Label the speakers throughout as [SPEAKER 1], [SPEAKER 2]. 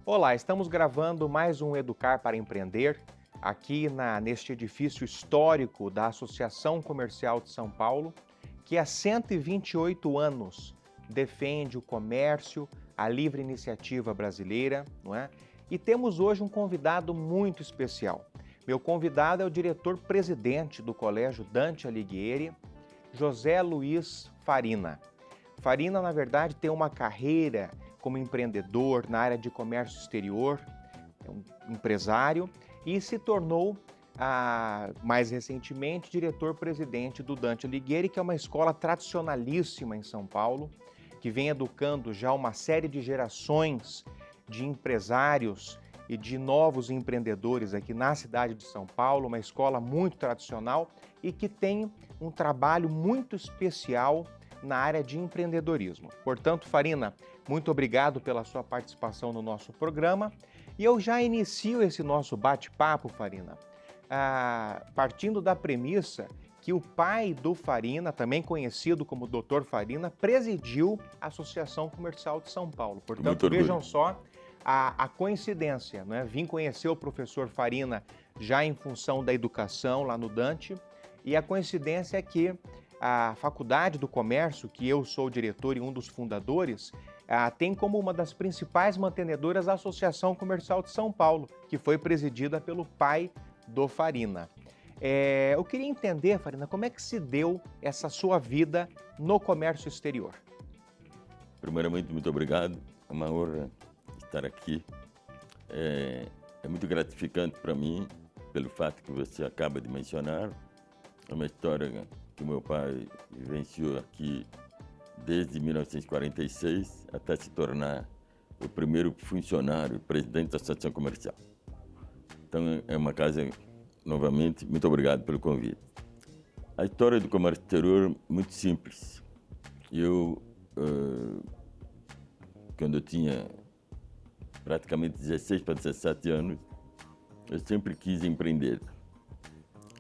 [SPEAKER 1] Olá, estamos gravando mais um Educar para Empreender, aqui neste edifício histórico da Associação Comercial de São Paulo, que há 128 anos defende o comércio, a livre iniciativa brasileira, não é? E temos hoje um convidado muito especial. Meu convidado é o diretor-presidente do Colégio Dante Alighieri, José Luiz Farina. Farina, na verdade, tem uma carreira como empreendedor na área de comércio exterior, é um empresário, e se tornou, mais recentemente, diretor-presidente do Dante Alighieri, que é uma escola tradicionalíssima em São Paulo, que vem educando já uma série de gerações de empresários e de novos empreendedores aqui na cidade de São Paulo, uma escola muito tradicional e que tem um trabalho muito especial na área de empreendedorismo. Portanto, Farina, muito obrigado pela sua participação no nosso programa. E eu já inicio esse nosso bate-papo, Farina, partindo da premissa que o pai do Farina, também conhecido como Dr. Farina, presidiu a Associação Comercial de São Paulo. Portanto, vejam só a coincidência, né? Vim conhecer o professor Farina já em função da educação lá no Dante, e a coincidência é que a Faculdade do Comércio, que eu sou diretor e um dos fundadores, tem como uma das principais mantenedoras a Associação Comercial de São Paulo, que foi presidida pelo pai do Farina. Eu queria entender, Farina, como é que se deu essa sua vida no comércio exterior?
[SPEAKER 2] Primeiramente, muito obrigado. É uma honra estar aqui. É muito gratificante para mim, pelo fato que você acaba de mencionar. É uma história que meu pai vivenciou aqui desde 1946 até se tornar o primeiro funcionário, presidente da Associação Comercial. Então, é uma casa, novamente, muito obrigado pelo convite. A história do comércio exterior é muito simples. Eu, quando eu tinha praticamente 16 para 17 anos, eu sempre quis empreender.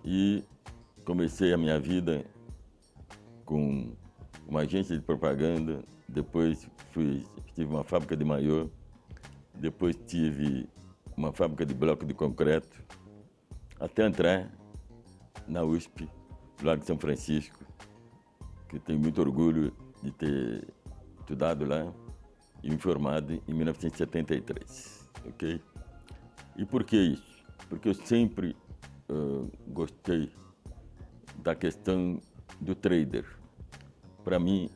[SPEAKER 2] E comecei a minha vida com uma agência de propaganda, depois tive uma fábrica de maiô, depois tive uma fábrica de bloco de concreto, até entrar na USP, do Largo de São Francisco, que tenho muito orgulho de ter estudado lá e me formado em 1973, ok? E por que isso? Porque eu sempre gostei da questão do trader. Para mim,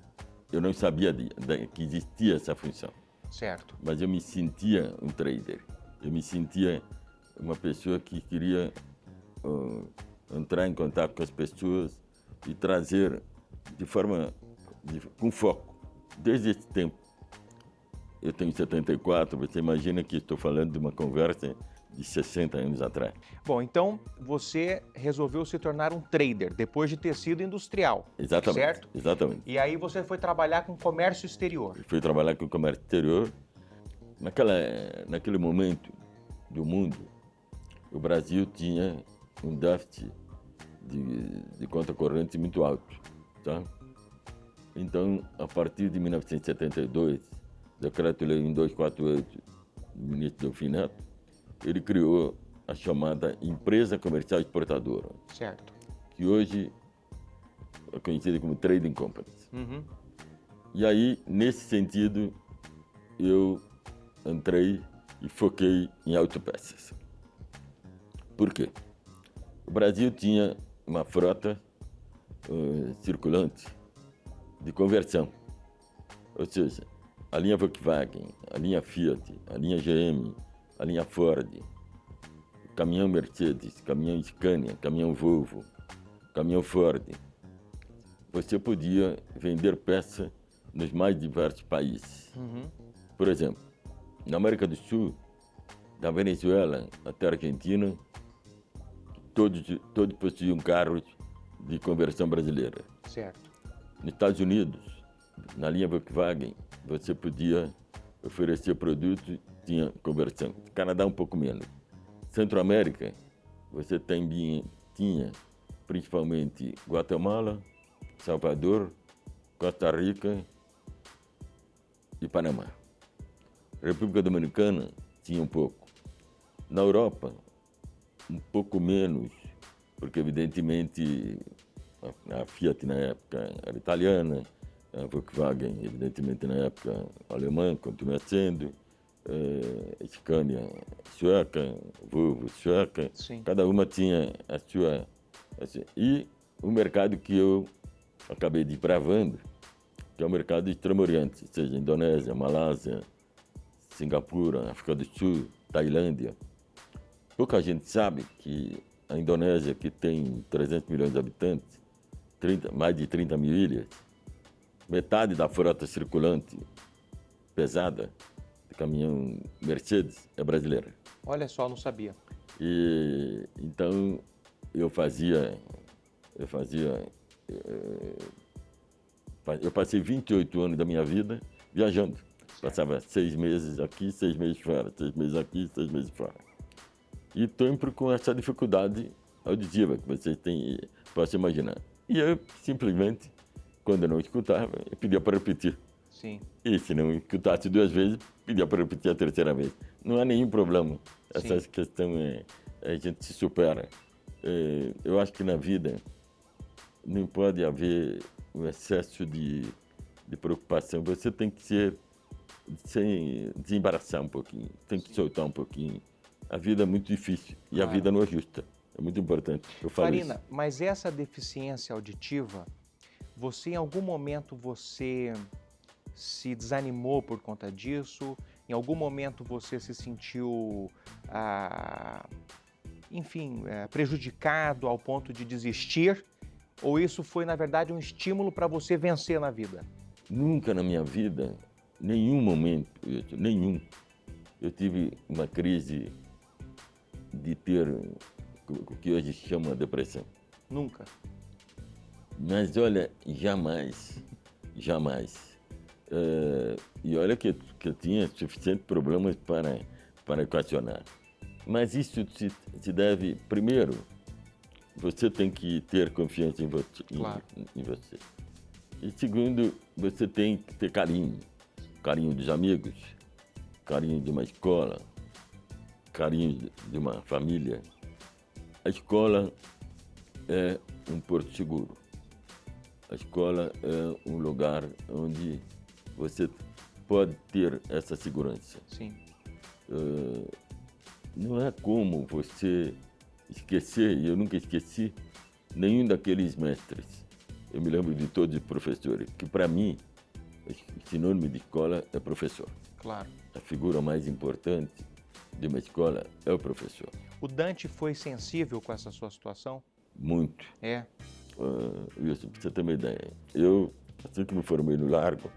[SPEAKER 2] eu não sabia que existia essa função.
[SPEAKER 1] Certo.
[SPEAKER 2] Mas eu me sentia um trader. Eu me sentia uma pessoa que queria entrar em contato com as pessoas e trazer com foco. Desde esse tempo, eu tenho 74, você imagina que estou falando de uma conversa de 60 anos atrás.
[SPEAKER 1] Bom, então você resolveu se tornar um trader depois de ter sido industrial.
[SPEAKER 2] Exatamente.
[SPEAKER 1] Certo?
[SPEAKER 2] Exatamente.
[SPEAKER 1] E aí você foi trabalhar com comércio exterior.
[SPEAKER 2] Eu fui trabalhar com comércio exterior. Naquele momento do mundo, o Brasil tinha um déficit de conta corrente muito alto. Tá? Então, a partir de 1972, decreto-lei 1248 do ministro Delfim Neto, ele criou a chamada Empresa Comercial Exportadora,
[SPEAKER 1] certo,
[SPEAKER 2] que hoje é conhecida como Trading Companies.
[SPEAKER 1] Uhum.
[SPEAKER 2] E aí, nesse sentido, eu entrei e foquei em autopeças. Por quê? O Brasil tinha uma frota circulante de conversão, ou seja, a linha Volkswagen, a linha Fiat, a linha GM, a linha Ford, caminhão Mercedes, caminhão Scania, caminhão Volvo, caminhão Ford. Você podia vender peça nos mais diversos países.
[SPEAKER 1] Uhum.
[SPEAKER 2] Por exemplo, na América do Sul, da Venezuela até a Argentina, todos possuíam carros de conversão brasileira.
[SPEAKER 1] Certo.
[SPEAKER 2] Nos Estados Unidos, na linha Volkswagen, você podia oferecer produtos, tinha conversão. Canadá um pouco menos. Centro-América, você tinha principalmente Guatemala, Salvador, Costa Rica e Panamá. República Dominicana, tinha um pouco. Na Europa, um pouco menos, porque evidentemente a Fiat na época era italiana, a Volkswagen evidentemente na época alemã, continua sendo, a Scania sueca, Volvo sueca,
[SPEAKER 1] Sim.
[SPEAKER 2] cada uma tinha a sua... Assim, e o mercado que eu acabei desbravando, que é o mercado de Extremo Oriente, seja Indonésia, Malásia, Singapura, África do Sul, Tailândia. Pouca gente sabe que a Indonésia, que tem 300 milhões de habitantes, mais de 30 mil ilhas, metade da frota circulante pesada de caminhão Mercedes é brasileira.
[SPEAKER 1] Olha só, não sabia.
[SPEAKER 2] E então eu passei 28 anos da minha vida viajando. Passava 6 meses aqui, 6 meses fora, 6 meses aqui, 6 meses fora. E sempre com essa dificuldade auditiva que vocês têm, posso imaginar. E eu simplesmente, quando eu não escutava, eu pedia para repetir.
[SPEAKER 1] Sim.
[SPEAKER 2] E se não escutasse 2 vezes, pedia para repetir a 3ª vez. Não há nenhum problema. Essa questão a gente se supera. Eu acho que na vida não pode haver um excesso de preocupação. Você tem que desembaraçar um pouquinho, tem que soltar um pouquinho. A vida é muito difícil e a vida não é justa. É muito importante. Eu falo
[SPEAKER 1] Farina,
[SPEAKER 2] isso.
[SPEAKER 1] mas essa deficiência auditiva, em algum momento você se desanimou por conta disso? Em algum momento você se sentiu, prejudicado ao ponto de desistir? Ou isso foi, na verdade, um estímulo para você vencer na vida?
[SPEAKER 2] Nunca na minha vida, nenhum momento, eu tive uma crise de ter o que hoje chama depressão.
[SPEAKER 1] Nunca?
[SPEAKER 2] Mas olha, jamais. E olha que eu tinha suficientes problemas para equacionar. Mas isso se deve, primeiro, você tem que ter confiança em você.
[SPEAKER 1] Claro.
[SPEAKER 2] Em você. E segundo, você tem que ter carinho. Carinho dos amigos, carinho de uma escola, carinho de uma família. A escola é um porto seguro. A escola é um lugar onde você pode ter essa segurança.
[SPEAKER 1] Sim.
[SPEAKER 2] Não é como você esquecer, e eu nunca esqueci, nenhum daqueles mestres. Eu me lembro de todos os professores, que para mim, o sinônimo de escola é professor.
[SPEAKER 1] Claro.
[SPEAKER 2] A figura mais importante de uma escola é o professor.
[SPEAKER 1] O Dante foi sensível com essa sua situação?
[SPEAKER 2] Muito.
[SPEAKER 1] É.
[SPEAKER 2] Wilson, para você ter uma ideia, eu, assim que me formei no Largo,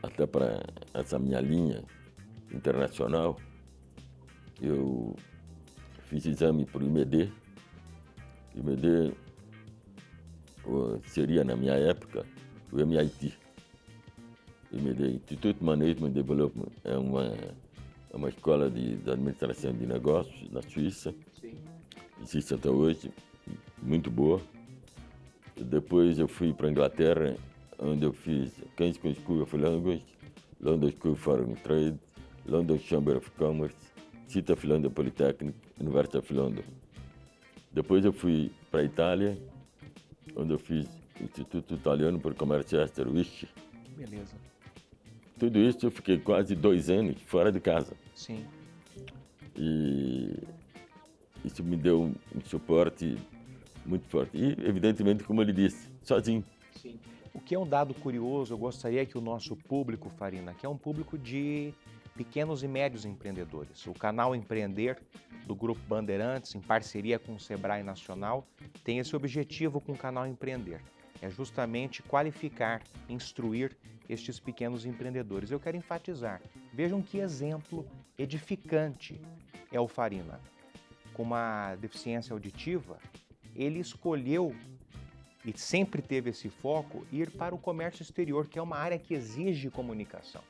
[SPEAKER 2] até para essa minha linha internacional, eu fiz exame para o IMD. O IMD seria, na minha época, o MIT. O IMD, Institute Management Development, é uma escola de administração de negócios na Suíça.
[SPEAKER 1] Sim.
[SPEAKER 2] Existe até hoje, muito boa. Depois eu fui para a Inglaterra, onde eu fiz King's School of Language, London School of Foreign Trade, London Chamber of Commerce, City of London Polytechnic, University of London. Depois eu fui para a Itália, onde eu fiz Instituto Italiano por Comércio Exterior, ISCI.
[SPEAKER 1] Beleza.
[SPEAKER 2] Tudo isso eu fiquei quase 2 anos fora de casa.
[SPEAKER 1] Sim.
[SPEAKER 2] E isso me deu um suporte muito forte. E, evidentemente, como ele disse, sozinho.
[SPEAKER 1] Sim. O que é um dado curioso, eu gostaria que o nosso público, Farina, que é um público de pequenos e médios empreendedores. O canal Empreender, do Grupo Bandeirantes, em parceria com o Sebrae Nacional, tem esse objetivo com o canal Empreender. É justamente qualificar, instruir estes pequenos empreendedores. Eu quero enfatizar, vejam que exemplo edificante é o Farina. Com uma deficiência auditiva, ele escolheu e sempre teve esse foco, ir para o comércio exterior, que é uma área que exige comunicação.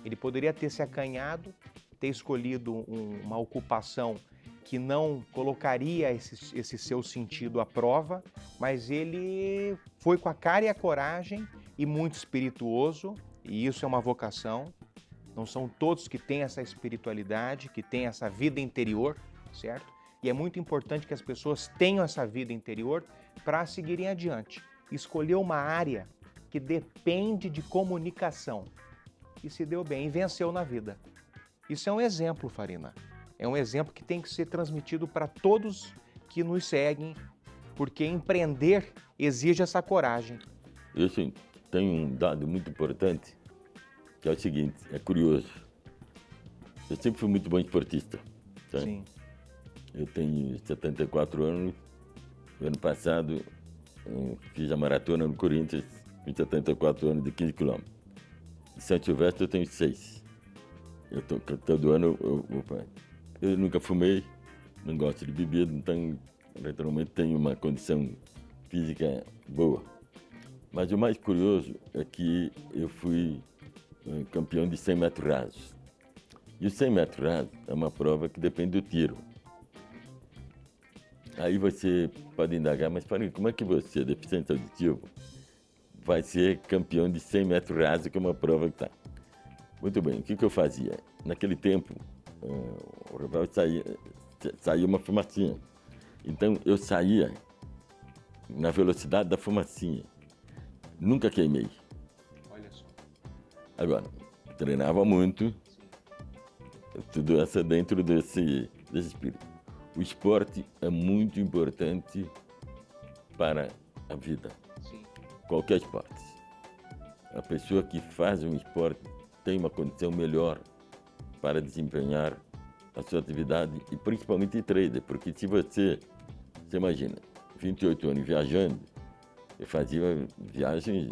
[SPEAKER 1] Ele poderia ter se acanhado, ter escolhido uma ocupação que não colocaria esse seu sentido à prova, mas ele foi com a cara e a coragem e muito espirituoso, e isso é uma vocação, Não são todos que têm essa espiritualidade, que têm essa vida interior, certo? E é muito importante que as pessoas tenham essa vida interior para seguirem adiante. Escolher uma área que depende de comunicação e se deu bem e venceu na vida. Isso é um exemplo, Farina. É um exemplo que tem que ser transmitido para todos que nos seguem, porque empreender exige essa coragem.
[SPEAKER 2] Eu tenho um dado muito importante, que é o seguinte, é curioso. Eu sempre fui muito bom esportista. Tá?
[SPEAKER 1] Sim.
[SPEAKER 2] Eu tenho 74 anos. No ano passado, fiz a maratona no Corinthians, com 74 anos, de 15 quilômetros. Em São Silvestre eu tenho 6. Todo ano eu nunca fumei, não gosto de bebida, então naturalmente tenho uma condição física boa. Mas o mais curioso é que eu fui campeão de 100 metros rasos. E os 100 metros rasos é uma prova que depende do tiro. Aí você pode indagar, mas como é que você, deficiente auditivo, vai ser campeão de 100 metros rasos, que é uma prova que está? Muito bem, o que eu fazia? Naquele tempo, o revólver saía uma fumacinha. Então, eu saía na velocidade da fumacinha. Nunca queimei.
[SPEAKER 1] Olha só.
[SPEAKER 2] Agora, treinava muito, tudo isso dentro desse espírito. O esporte é muito importante para a vida.
[SPEAKER 1] Sim.
[SPEAKER 2] Qualquer esporte. A pessoa que faz um esporte tem uma condição melhor para desempenhar a sua atividade e principalmente trader, porque se você imagina, 28 anos viajando, eu fazia viagens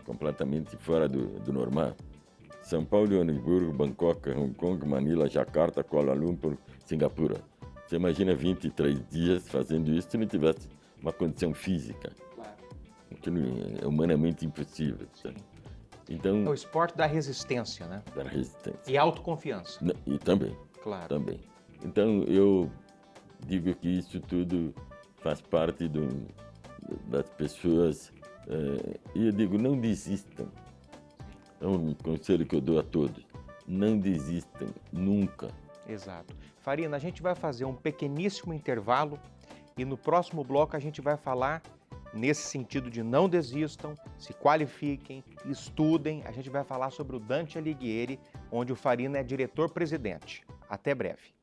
[SPEAKER 2] completamente fora do normal. São Paulo, Joanesburgo, Bangkok, Hong Kong, Manila, Jakarta, Kuala Lumpur, Singapura. Você imagina 23 dias fazendo isso se não tivesse uma condição física.
[SPEAKER 1] Claro.
[SPEAKER 2] Aquilo é humanamente impossível.
[SPEAKER 1] Sim.
[SPEAKER 2] Então,
[SPEAKER 1] É o esporte da resistência, né?
[SPEAKER 2] da resistência.
[SPEAKER 1] E autoconfiança.
[SPEAKER 2] E também.
[SPEAKER 1] Claro.
[SPEAKER 2] Também. Então, eu digo que isso tudo faz parte das pessoas. E eu digo, não desistam. É um conselho que eu dou a todos. Não desistam, nunca.
[SPEAKER 1] Exato. Farina, a gente vai fazer um pequeníssimo intervalo e no próximo bloco a gente vai falar nesse sentido de não desistam, se qualifiquem, estudem. A gente vai falar sobre o Dante Alighieri, onde o Farina é diretor-presidente. Até breve.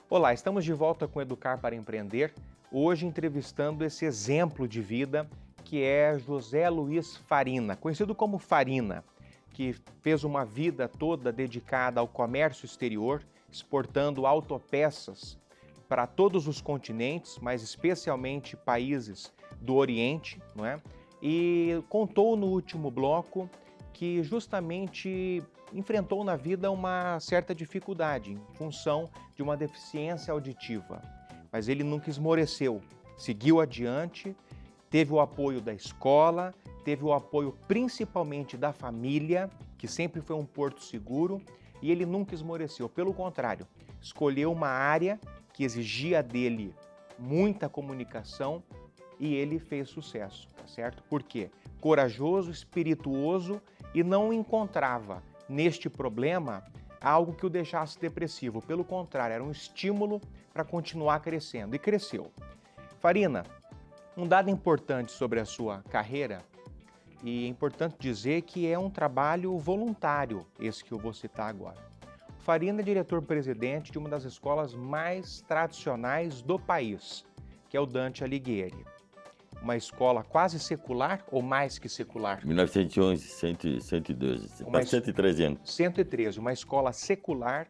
[SPEAKER 1] Olá, estamos de volta com Educar para Empreender, hoje entrevistando esse exemplo de vida que é José Luiz Farina, conhecido como Farina, que fez uma vida toda dedicada ao comércio exterior, exportando autopeças para todos os continentes, mas especialmente países do Oriente, não é? E contou no último bloco que justamente enfrentou na vida uma certa dificuldade em função de uma deficiência auditiva. Mas ele nunca esmoreceu, seguiu adiante, teve o apoio da escola, teve o apoio principalmente da família, que sempre foi um porto seguro, e ele nunca esmoreceu. Pelo contrário, escolheu uma área que exigia dele muita comunicação e ele fez sucesso, tá certo? Por quê? Corajoso, espirituoso e não encontrava neste problema algo que o deixasse depressivo. Pelo contrário, era um estímulo para continuar crescendo e cresceu. Farina, um dado importante sobre a sua carreira, e é importante dizer que é um trabalho voluntário, esse que eu vou citar agora. O Farina é diretor-presidente de uma das escolas mais tradicionais do país, que é o Dante Alighieri. Uma escola quase secular ou mais que secular?
[SPEAKER 2] 1911, 112, faz 113 anos.
[SPEAKER 1] 113, uma escola secular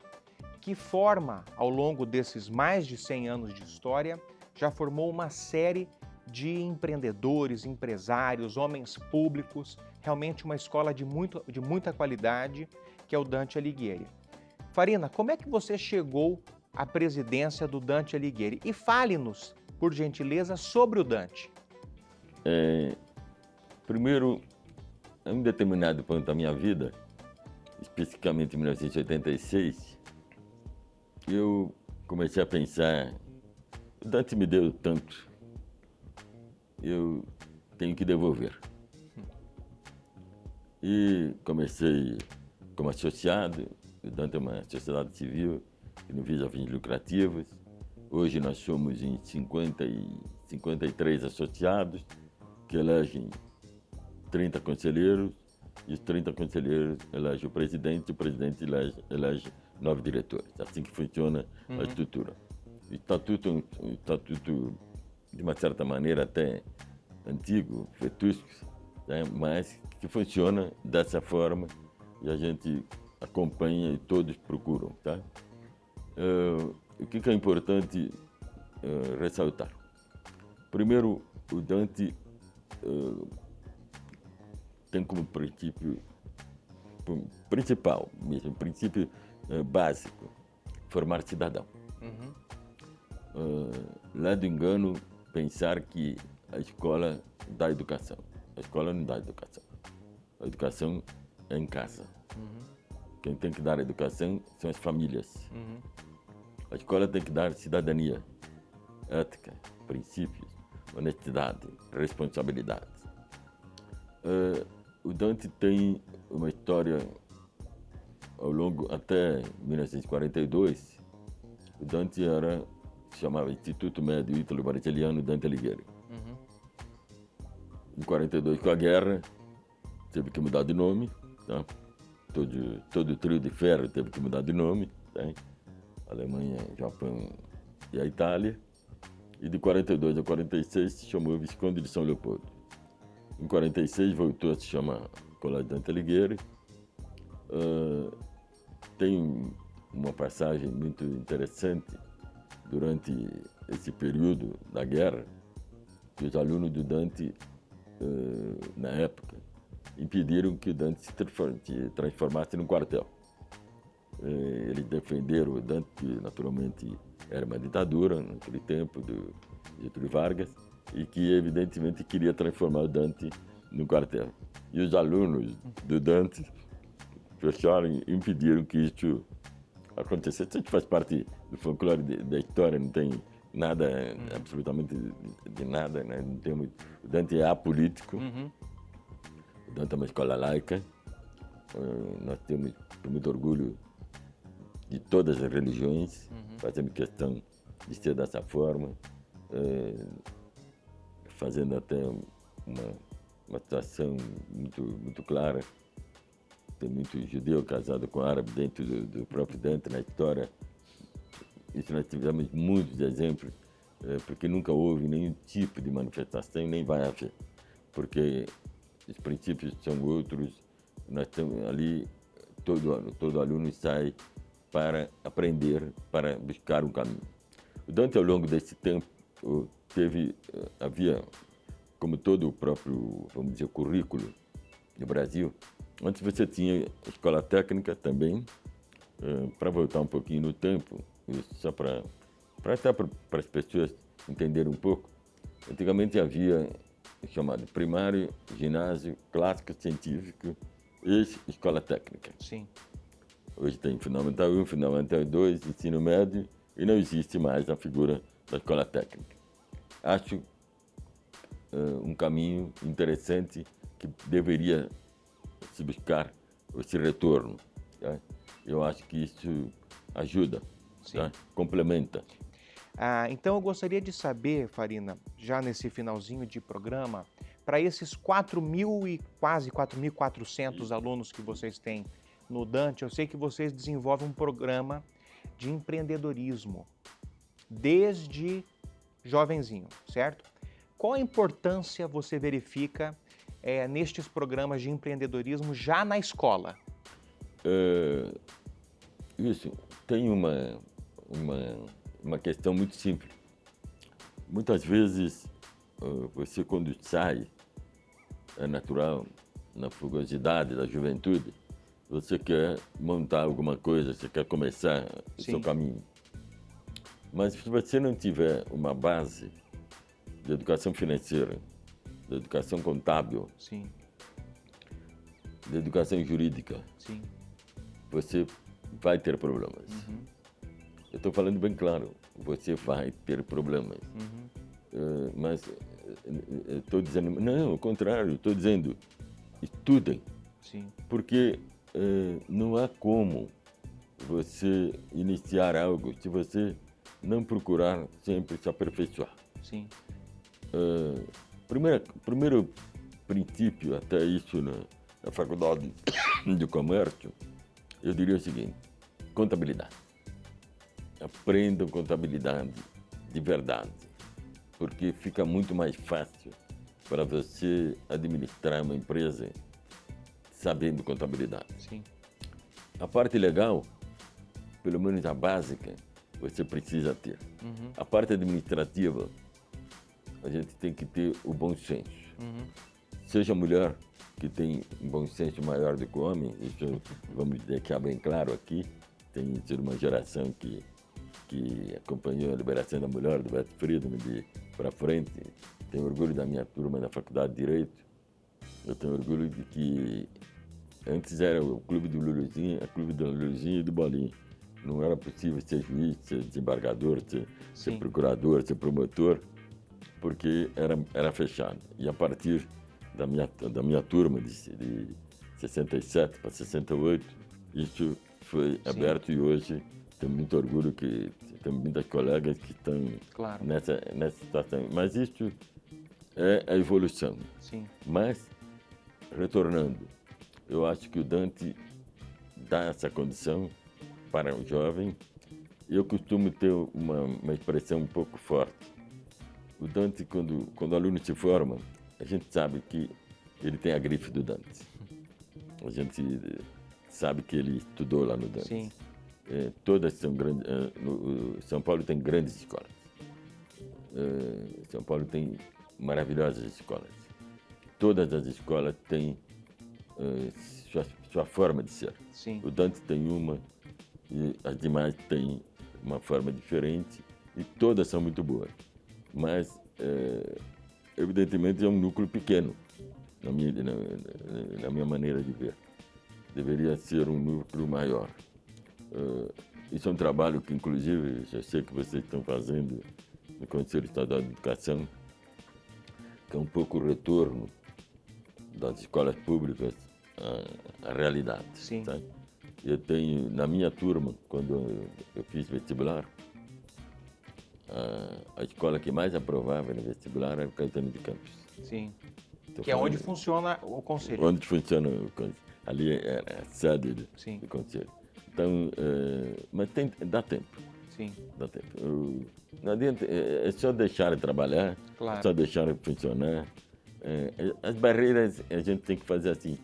[SPEAKER 1] que forma, ao longo desses mais de 100 anos de história, já formou uma série de empreendedores, empresários, homens públicos, realmente uma escola de muita qualidade, que é o Dante Alighieri. Farina, como é que você chegou à presidência do Dante Alighieri? E fale-nos, por gentileza, sobre o Dante.
[SPEAKER 2] Primeiro, em um determinado ponto da minha vida, especificamente em 1986, eu comecei a pensar, o Dante me deu tanto, eu tenho que devolver. E comecei como associado, o Dante é uma sociedade civil que não visa fins lucrativos. Hoje nós somos em 53 associados, que elegem 30 conselheiros, e os 30 conselheiros elegem o presidente elege 9 diretores. Assim que funciona a estrutura. O estatuto é um estatuto, de uma certa maneira, até antigo, vetusco, né? Mas que funciona dessa forma e a gente acompanha e todos procuram. Tá? O que é importante ressaltar? Primeiro, o Dante tem como princípio principal, mesmo princípio básico, formar cidadão. Lá do engano, pensar que a escola dá educação. A escola não dá educação. A educação é em casa. Quem tem que dar educação são as famílias. A escola tem que dar cidadania, ética, princípios, honestidade, responsabilidade. O Dante tem uma história ao longo, até 1942, o Dante se chamava Instituto Médio Ítalo-Brasiliano Dante Alighieri. Em 42, com a guerra, teve que mudar de nome. Tá? Todo o trio de ferro teve que mudar de nome. Tá? Alemanha, Japão e a Itália. E de 42 a 46 se chamou Visconde de São Leopoldo. Em 46 voltou a se chamar Colégio Dante Alighieri. Tem uma passagem muito interessante durante esse período da guerra, que os alunos do Dante, na época, impediram que o Dante se transformasse num quartel. Eles defenderam o Dante, que naturalmente era uma ditadura naquele tempo, do Getúlio Vargas, e que evidentemente queria transformar o Dante no quartel. E os alunos do Dante fecharam e impediram que isso acontecesse. Isso faz parte do folclore da história, não tem nada, absolutamente de nada, né? Não tem muito. O Dante é apolítico, o Dante é uma escola laica, nós temos muito orgulho de todas as religiões, fazemos questão de ser dessa forma, fazendo até uma situação muito clara. Tem muito judeu casado com árabe dentro do próprio Dante na história. Isso nós tivemos muitos exemplos, porque nunca houve nenhum tipo de manifestação, nem vai haver. Porque os princípios são outros, nós temos ali, todo aluno sai para aprender, para buscar um caminho. O Dante, ao longo desse tempo, havia, como todo o próprio, vamos dizer, currículo do Brasil, antes você tinha escola técnica também, para voltar um pouquinho no tempo, só para as pessoas entenderem um pouco. Antigamente havia o chamado primário, ginásio, clássico, científico e escola técnica.
[SPEAKER 1] Sim.
[SPEAKER 2] Hoje tem Fundamental 1, Fundamental 2, ensino médio, e não existe mais a figura da escola técnica. Acho um caminho interessante que deveria se buscar esse retorno. Tá? Eu acho que isso ajuda, tá? Complementa.
[SPEAKER 1] Então eu gostaria de saber, Farina, já nesse finalzinho de programa, para esses 4.000 e quase 4.400 alunos que vocês têm no Dante, eu sei que vocês desenvolvem um programa de empreendedorismo desde jovenzinho, certo? Qual a importância você verifica nestes programas de empreendedorismo já na escola?
[SPEAKER 2] Isso, tem uma questão muito simples. Muitas vezes, você quando sai, é natural, na fugacidade da juventude, você quer montar alguma coisa, você quer começar o seu caminho. Mas se você não tiver uma base de educação financeira, de educação contábil, de educação jurídica,
[SPEAKER 1] Sim.
[SPEAKER 2] você vai ter problemas.
[SPEAKER 1] Uhum.
[SPEAKER 2] Eu estou falando bem claro, você vai ter problemas.
[SPEAKER 1] Uhum.
[SPEAKER 2] Mas estou dizendo, não, ao contrário, estou dizendo, estudem,
[SPEAKER 1] Sim.
[SPEAKER 2] porque não há como você iniciar algo se você não procurar sempre se aperfeiçoar.
[SPEAKER 1] Sim.
[SPEAKER 2] Primeiro princípio, até isso na faculdade de comércio, eu diria o seguinte: contabilidade. Aprendam contabilidade de verdade, porque fica muito mais fácil para você administrar uma empresa sabendo contabilidade.
[SPEAKER 1] Sim.
[SPEAKER 2] A parte legal, pelo menos a básica, você precisa ter.
[SPEAKER 1] Uhum.
[SPEAKER 2] A parte administrativa, a gente tem que ter o bom senso.
[SPEAKER 1] Uhum.
[SPEAKER 2] Seja mulher, que tem um bom senso maior do que o homem, isso vamos deixar bem claro aqui, tem sido uma geração que acompanhou a liberação da mulher, do Beto Friedman, para frente. Tenho orgulho da minha turma da Faculdade de Direito. Eu tenho orgulho de que antes era o clube do Luluzinho, a clube do Luluzinho e do Bolinho. Não era possível ser juiz, ser desembargador, ser procurador, ser promotor, porque era fechado. E a partir da minha turma de 67 para 68, isso foi aberto e hoje tenho muito orgulho que tenho muitas colegas que estão nessa situação. Mas isso é a evolução.
[SPEAKER 1] Sim.
[SPEAKER 2] Mas, retornando, eu acho que o Dante dá essa condição para o jovem. Eu costumo ter uma expressão um pouco forte. O Dante, quando o aluno se forma, a gente sabe que ele tem a grife do Dante. A gente sabe que ele estudou lá no Dante.
[SPEAKER 1] Sim.
[SPEAKER 2] Todas são grandes. São Paulo tem grandes escolas. São Paulo tem maravilhosas escolas. Todas as escolas têm sua forma de ser.
[SPEAKER 1] Sim.
[SPEAKER 2] O Dante tem uma e as demais têm uma forma diferente e todas são muito boas. Mas, evidentemente, é um núcleo pequeno, na minha maneira de ver. Deveria ser um núcleo maior. Isso é um trabalho que, inclusive, eu sei que vocês estão fazendo no Conselho Estadual de Educação, que é um pouco o retorno das escolas públicas à realidade.
[SPEAKER 1] Sim.
[SPEAKER 2] Tá? Eu tenho, na minha turma, quando eu fiz vestibular, a escola que mais aprovava no vestibular era o Caetano de Campos.
[SPEAKER 1] Sim. Que é onde funciona o conselho.
[SPEAKER 2] Onde funciona o conselho. Ali é a sede do conselho. Então, mas dá tempo.
[SPEAKER 1] Sim.
[SPEAKER 2] Dá tempo. Não adianta, é só deixar de trabalhar,
[SPEAKER 1] Claro.
[SPEAKER 2] é só deixar de funcionar. As barreiras a gente tem que fazer assim,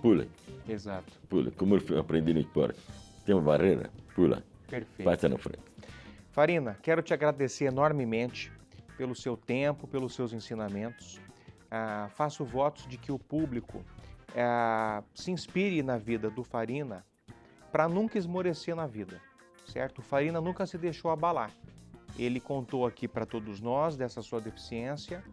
[SPEAKER 2] pula.
[SPEAKER 1] Exato.
[SPEAKER 2] Pula. Como eu aprendi no esporte. Tem uma barreira, pula.
[SPEAKER 1] Perfeito.
[SPEAKER 2] Passa na frente.
[SPEAKER 1] Farina, quero te agradecer enormemente pelo seu tempo, pelos seus ensinamentos. Faço votos de que o público se inspire na vida do Farina para nunca esmorecer na vida, certo? O Farina nunca se deixou abalar. Ele contou aqui para todos nós dessa sua deficiência,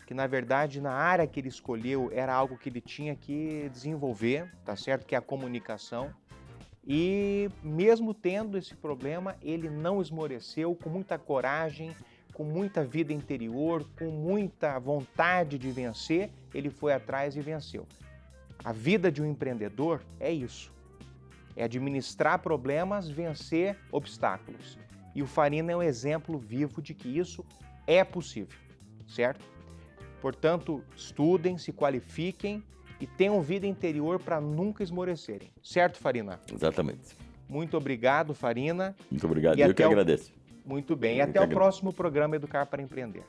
[SPEAKER 1] que na verdade na área que ele escolheu era algo que ele tinha que desenvolver, tá certo? Que é a comunicação. E mesmo tendo esse problema, ele não esmoreceu, com muita coragem, com muita vida interior, com muita vontade de vencer, ele foi atrás e venceu. A vida de um empreendedor é isso. É administrar problemas, vencer obstáculos. E o Farina é um exemplo vivo de que isso é possível, certo? Portanto, estudem, se qualifiquem e tenham vida interior para nunca esmorecerem. Certo, Farina?
[SPEAKER 2] Exatamente.
[SPEAKER 1] Muito obrigado, Farina.
[SPEAKER 2] Muito obrigado. Eu que agradeço.
[SPEAKER 1] Muito bem. E até o próximo programa Educar para Empreender.